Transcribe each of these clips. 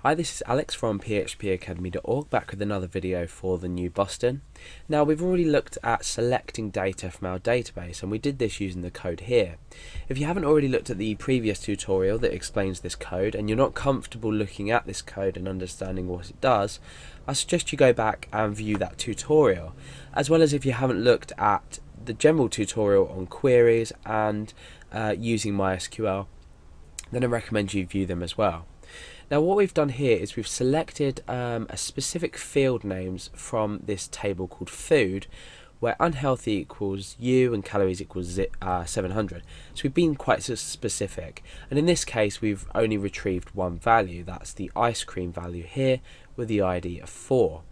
Hi, this is Alex from phpacademy.org, back with another video for the new Boston. Now, we've already looked at selecting data from our database, and we did this using the code here. If you haven't already looked at the previous tutorial that explains this code, and you're not comfortable looking at this code and understanding what it does, I suggest you go back and view that tutorial, as well as if you haven't looked at the general tutorial on queries and using MySQL, then I recommend you view them as well. Now, what we've done here is we've selected a specific field names from this table called food, where unhealthy equals U and calories equals 700. So we've been quite specific, and in this case we've only retrieved one value. That's the ice cream value here with the ID of 4.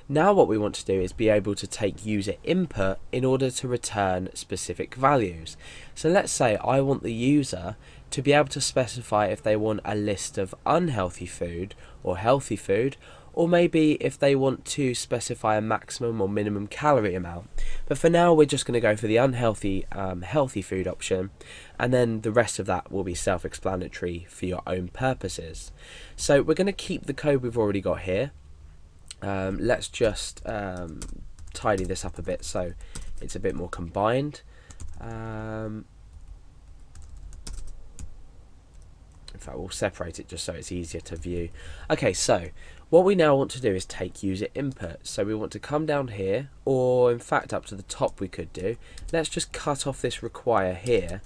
Now what we want to do is be able to take user input in order to return specific values. So let's say I want the user to be able to specify if they want a list of unhealthy food or healthy food, or maybe if they want to specify a maximum or minimum calorie amount. But for now we're just going to go for the unhealthy healthy food option, and then the rest of that will be self-explanatory for your own purposes. So we're going to keep the code we've already got here. Let's just tidy this up a bit so it's a bit more combined. In fact, we'll separate it just so it's easier to view. Okay, so what we now want to do is take user input. So we want to come down here, or in fact up to the top we could do. Let's just cut off this require here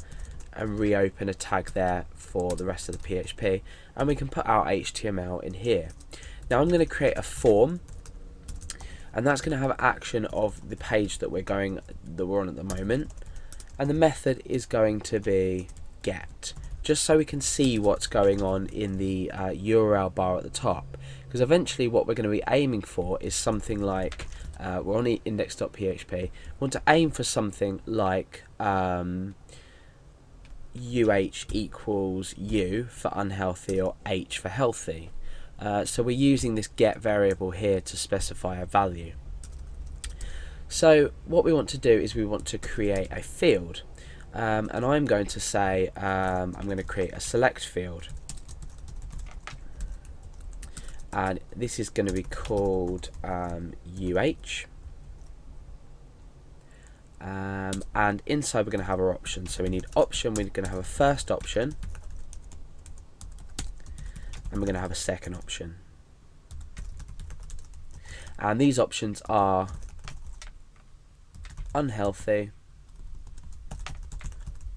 and reopen a tag there for the rest of the PHP, and we can put our HTML in here. Now I'm going to create a form, and that's going to have action of the page that we're on at the moment, and the method is going to be get, just so we can see what's going on in the URL bar at the top, because eventually what we're going to be aiming for is something like we're on index.php. We want to aim for something like UH equals U for unhealthy or H for healthy. So we're using this get variable here to specify a value. So what we want to do is we want to create a field, and I'm going to say I'm going to create a select field, and this is going to be called UH, and inside we're going to have our options. So we need option, we're going to have a first option, and we're going to have a second option, and these options are unhealthy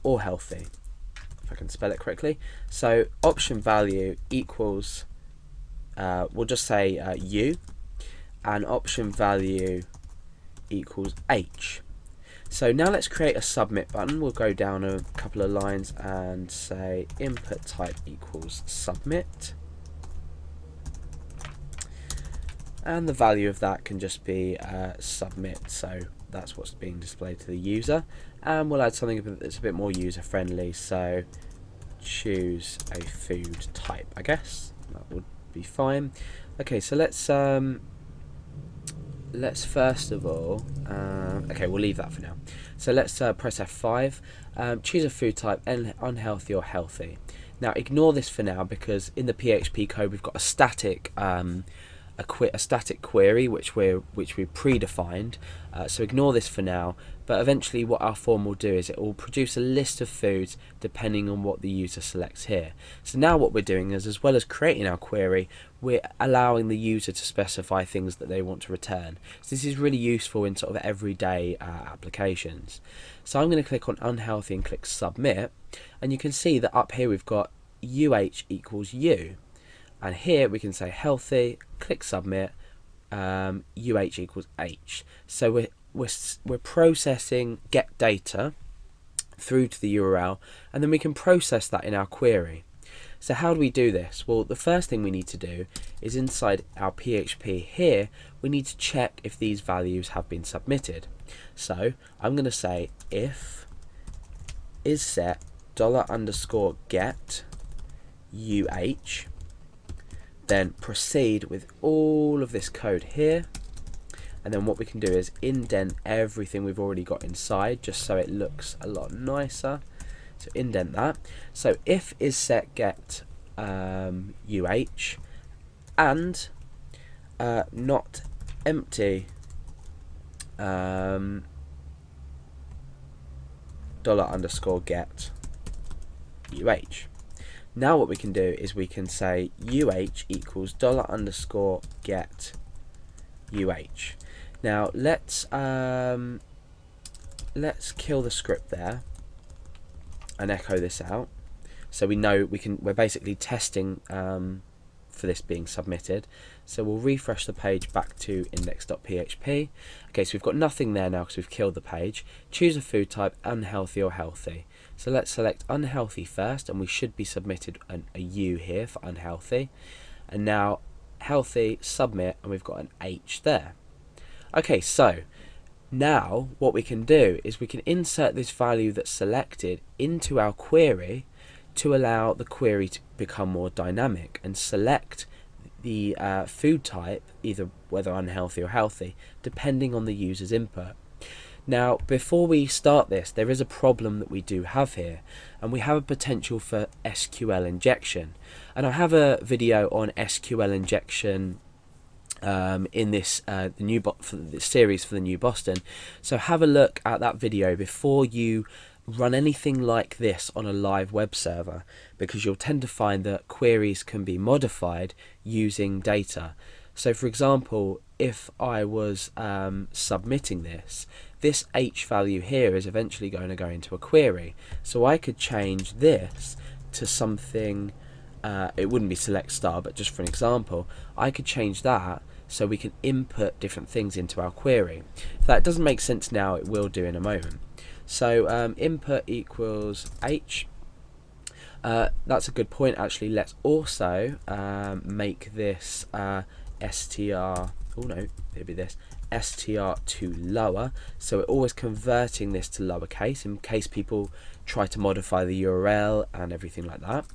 or healthy, if I can spell it correctly. So option value equals we'll just say U, and option value equals H. So now let's create a submit button. We'll go down a couple of lines and say input type equals submit, and the value of that can just be submit, so that's what's being displayed to the user. And we'll add something that's a bit more user friendly, so choose a food type, I guess that would be fine. Okay, so let's first of all okay, we'll leave that for now. So let's press F5, choose a food type, unhealthy or healthy. Now ignore this for now, because in the PHP code we've got a static static query which we've predefined, so ignore this for now. But eventually what our form will do is it will produce a list of foods depending on what the user selects here. So now what we're doing is, as well as creating our query, we're allowing the user to specify things that they want to return. So this is really useful in sort of everyday applications. So I'm going to click on unhealthy and click submit, and you can see that up here we've got UH equals U, and here we can say healthy, click submit, UH equals H. So we're processing get data through to the URL, and then we can process that in our query. So how do we do this? Well, the first thing we need to do is inside our PHP here, we need to check if these values have been submitted. So I'm going to say if is set $_get UH, then proceed with all of this code here, and then what we can do is indent everything we've already got inside just so it looks a lot nicer. So indent that. So if is set get UH, and not empty $_get UH. Now what we can do is we can say UH equals $_get UH. Now let's kill the script there and echo this out, so we know we're basically testing for this being submitted. So we'll refresh the page back to index.php. Okay, so we've got nothing there now because we've killed the page. Choose a food type, unhealthy or healthy. So let's select unhealthy first, and we should be submitted a U here for unhealthy. And now healthy, submit, and we've got an H there. Okay, so now what we can do is we can insert this value that's selected into our query to allow the query to become more dynamic and select the food type, either whether unhealthy or healthy, depending on the user's input. Now, before we start this, there is a problem that we do have here, and we have a potential for SQL injection. And I have a video on SQL injection in this this series for the new Boston. So have a look at that video before you run anything like this on a live web server, because you'll tend to find that queries can be modified using data. So for example, if I was submitting this H value here is eventually going to go into a query. So I could change this to something, it wouldn't be select star, but just for an example, I could change that so we can input different things into our query. If that doesn't make sense now, it will do in a moment. So input equals H. That's a good point actually. Let's also make this str, oh no, it'd be this str to lower, so we're always converting this to lowercase in case people try to modify the URL and everything like that.